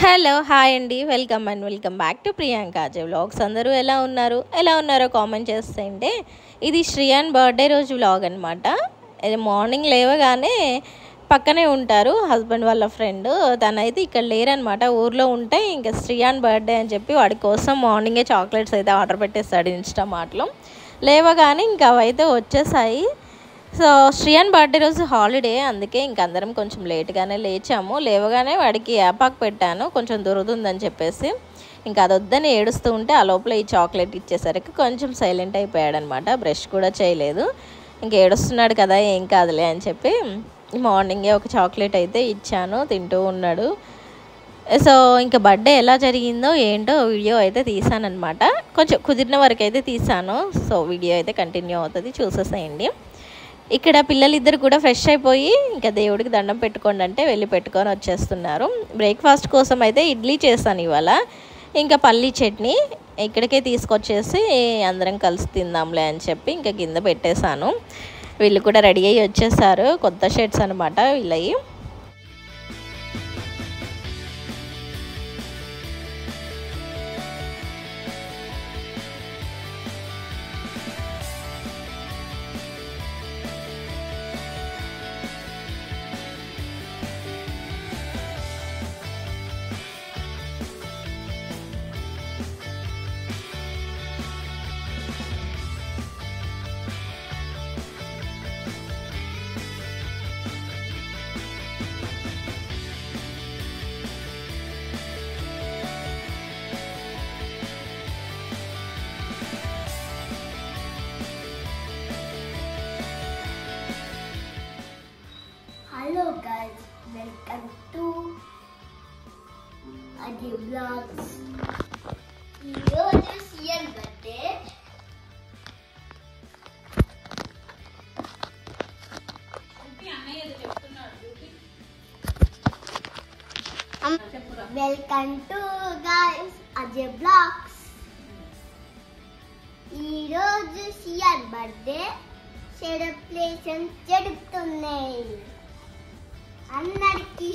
Hello hi అండి, welcome back to Priyanka Ajay vlogs. అందరూ ఎలా ఉన్నారో కామెంట్ చేస్తుంటే, ఇది శ్రియాన్ బర్త్డే రోజు వ్లాగ్ అనమాట. ఇది మార్నింగ్ లేవగానే పక్కనే ఉంటారు హస్బెండ్ వాళ్ళ ఫ్రెండ్, తనైతే ఇక్కడ లేరనమాట, ఊర్లో ఉంటే ఇంకా శ్రియాన్ బర్త్డే అని చెప్పి వాడి కోసం మార్నింగే చాక్లెట్స్ అయితే ఆర్డర్ పెట్టేస్తాడు ఇన్స్టామార్ట్లో. లేవగానే ఇంకా అవైతే వచ్చేసాయి. సో శ్రియాన్ బర్త్డే రోజు హాలిడే, అందుకే ఇంక అందరం కొంచెం లేట్గానే లేచాము. లేవగానే వాడికి యాపాకు పెట్టాను, కొంచెం దురదుందని చెప్పేసి. ఇంకా అది వద్దని ఏడుస్తూ ఉంటే ఆ లోపల ఈ చాక్లెట్ ఇచ్చేసరికి కొంచెం సైలెంట్ అయిపోయాడనమాట. బ్రష్ కూడా చేయలేదు. ఇంక ఏడుస్తున్నాడు కదా, ఏం కాదులే అని చెప్పి మార్నింగే ఒక చాక్లెట్ అయితే ఇచ్చాను, తింటూ ఉన్నాడు. సో ఇంకా బర్త్డే ఎలా జరిగిందో ఏంటో వీడియో అయితే తీసానమాట. కొంచెం కుదిరిన వరకు అయితే తీసాను. సో వీడియో అయితే కంటిన్యూ అవుతుంది, చూసేసేయండి. ఇక్కడ పిల్లలిద్దరు కూడా ఫ్రెష్ అయిపోయి ఇంకా దేవుడికి దండం పెట్టుకోండి అంటే వెళ్ళి పెట్టుకొని వచ్చేస్తున్నారు. బ్రేక్ఫాస్ట్ కోసం అయితే ఇడ్లీ చేశాను ఇవాళ, ఇంకా పల్లీ చట్నీ ఇక్కడికే తీసుకొచ్చేసి అందరం కలిసి తిందాంలే అని చెప్పి ఇంకా కింద పెట్టేశాను. వీళ్ళు కూడా రెడీ అయ్యి వచ్చేసారు, కొత్త షర్ట్స్ అనమాట వీళ్ళవి. Hello guys, welcome to Adi Vlogs. This year birthday. Welcome to guys Adi Vlogs. This year birthday celebration జరుగుతున్నాయి. అందరికి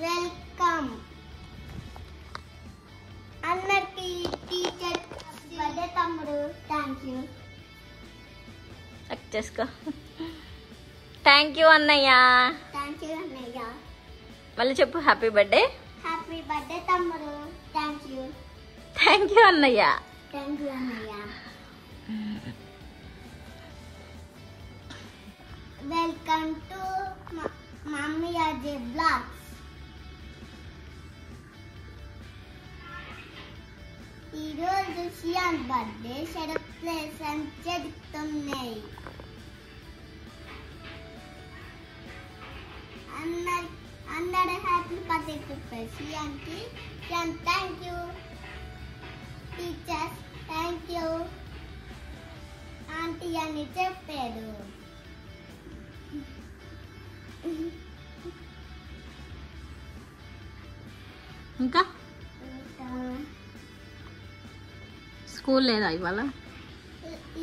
వెల్కమ్. అందరికి టీచర్ బర్త్డే తమ్ముడు, థ్యాంక్ యూ. చేసుకో. థ్యాంక్ యూ అన్నయ్య. థ్యాంక్ యూ అన్నయ్య. మళ్ళీ చెప్పు, హ్యాపీ బర్త్డే. హ్యాపీ బర్త్డే తమ్ముడు, థ్యాంక్ యూ. థ్యాంక్ యూ అన్నయ్య. థ్యాంక్ యూ అన్నయ్య. Welcome to mummy Ajay vlogs. ఈరోజు శ్రియాన్ బర్త్డే సెలబ్రేషన్ జరుగుతున్నాయి. అందరూ హ్యాపీ బర్త్డే చెప్పారు శ్రియాన్కి. Shriyan thank you. Teachers thank you. Aunty అని చెప్పారు. ఇంకా స్కూల్ లేదా ఇవాళ?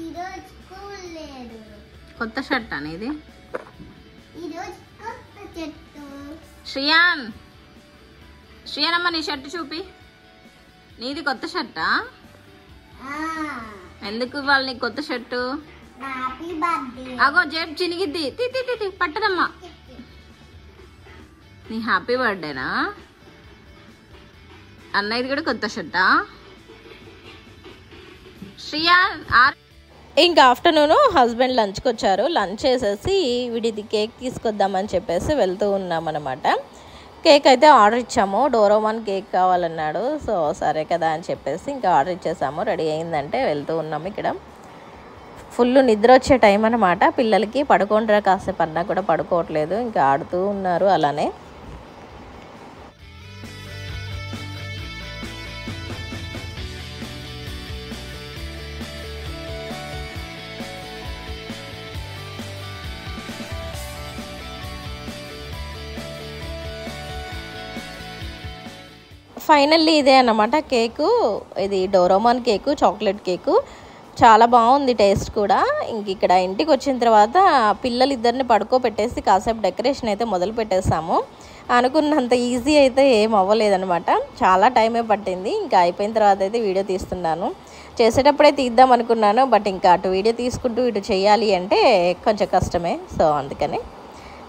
ఈరోజు స్కూల్ లేదు. కొత్త షర్ట్ అనేది ఈరోజు కొత్త చెట్టు. శ్రియాన్ అమ్మ నీ షర్ట్ చూపి. నీది కొత్త షర్టా? ఎందుకు ఇవాళ నీకు కొత్త షర్టు? Happy birthday. అగో జేబు చినిగిద్ది, పట్టదమ్మా. నీ హ్యాపీ బర్త్డేనా? అన్నయ్యది కూడా కొత్త షర్టా? శ్రియాన్ ఇంకా ఆఫ్టర్నూన్ హస్బెండ్ లంచ్కి వచ్చారు. లంచ్ చేసేసి వీడిది కేక్ తీసుకొద్దామని చెప్పేసి వెళ్తూ ఉన్నామన్నమాట. కేక్ అయితే ఆర్డర్ ఇచ్చాము, డోరోమాన్ కేక్ కావాలన్నాడు. సో సరే కదా అని చెప్పేసి ఇంకా ఆర్డర్ ఇచ్చేసాము. రెడీ అయిందంటే వెళ్తూ ఉన్నాము. ఇక్కడ ఫుల్ నిద్ర వచ్చే టైం అనమాట పిల్లలకి. పడుకోండిరా కాసేపు అన్నా కూడా పడుకోవట్లేదు, ఇంకా ఆడుతూ ఉన్నారు అలానే. ఫైనల్లీ ఇదే అన్నమాట కేకు. ఇది డోరోమాన్ కేకు, చాక్లెట్ కేకు. చాలా బాగుంది టేస్ట్ కూడా. ఇంక ఇక్కడ ఇంటికి వచ్చిన తర్వాత పిల్లలిద్దరిని పడుకోబెట్టేసి కాసేపు డెకరేషన్ అయితే మొదలు పెట్టేసాము. అనుకున్నంత ఈజీ అయితే ఏం అవ్వలేదనమాట. చాలా టైమే పట్టింది. ఇంకా అయిపోయిన తర్వాత అయితే వీడియో తీస్తున్నాను. చేసేటప్పుడే తీద్దాం అనుకున్నాను, బట్ ఇంకా అటు వీడియో తీసుకుంటూ ఇటు చేయాలి అంటే కొంచెం కష్టమే. సో అందుకని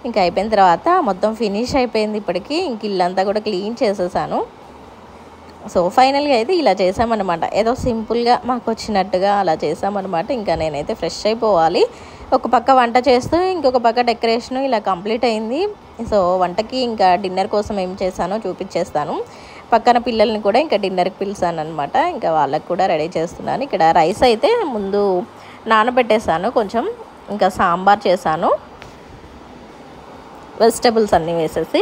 ఇంకా అయిపోయిన తర్వాత మొత్తం ఫినిష్ అయిపోయింది. ఇప్పటికీ ఇంక ఇల్లంతా కూడా క్లీన్ చేసేసాను. సో ఫైనల్గా అయితే ఇలా చేసామన్నమాట. ఏదో సింపుల్గా మాకు వచ్చినట్టుగా అలా చేసామన్నమాట. ఇంకా నేనైతే ఫ్రెష్ అయిపోవాలి. ఒక పక్క వంట చేస్తూ ఇంకొక పక్క డెకరేషన్ ఇలా కంప్లీట్ అయింది. సో వంటకి ఇంకా డిన్నర్ కోసం ఏం చేశానో చూపించేస్తాను. పక్కన పిల్లల్ని కూడా ఇంకా డిన్నర్కి పిలిచాను అనమాట. ఇంకా వాళ్ళకి కూడా రెడీ చేస్తున్నాను. ఇక్కడ రైస్ అయితే ముందు నానబెట్టేసాను కొంచెం. ఇంకా సాంబార్ చేశాను వెజిటబుల్స్ అన్నీ వేసేసి.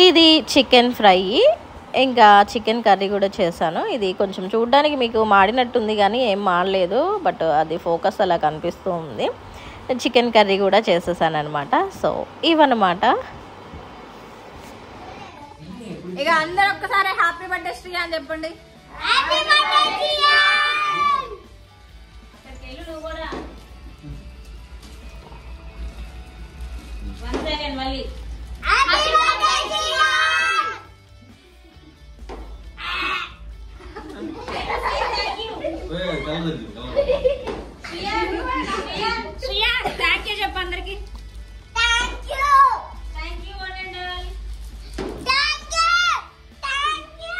ఇది చికెన్ ఫ్రై, ఇంకా చికెన్ కర్రీ కూడా చేశాను. ఇది కొంచెం చూడడానికి మీకు మాడినట్టుంది కానీ ఏం మాడలేదు, బట్ అది ఫోకస్ అలా కనిపిస్తూ ఉంది. చికెన్ కర్రీ కూడా చేసేసాను అనమాట. సో ఇవన్నమాట. ఇక అందరు ఒక్కసారి హ్యాపీ బర్త్డే శ్రీ అని చెప్పండి. Happy birthday Shriyan. మళ్ళీ happy birthday Shriyan. Shriya thank you చెప్పు అందరికి. Thank you. Thank you one and all. Thank you. Thank you.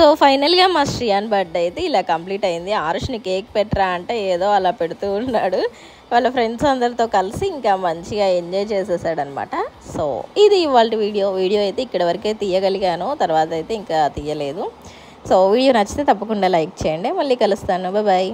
So ఫైనల్గా మా శ్రియాన్ బర్త్డే అయితే ఇలా కంప్లీట్ అయింది. ఆరుష్ని కేక్ పెట్టరా అంటే ఏదో అలా పెడుతూ ఉన్నాడు. వాళ్ళ ఫ్రెండ్స్ అందరితో కలిసి ఇంకా మంచిగా ఎంజాయ్ చేసేసాడనమాట. సో ఇది ఇవాళ వీడియో అయితే ఇక్కడ వరకే తీయగలిగాను, తర్వాత అయితే ఇంకా తీయలేదు. సో వీడియో నచ్చితే తప్పకుండా లైక్ చేయండి. మళ్ళీ కలుస్తాను. బాయ్.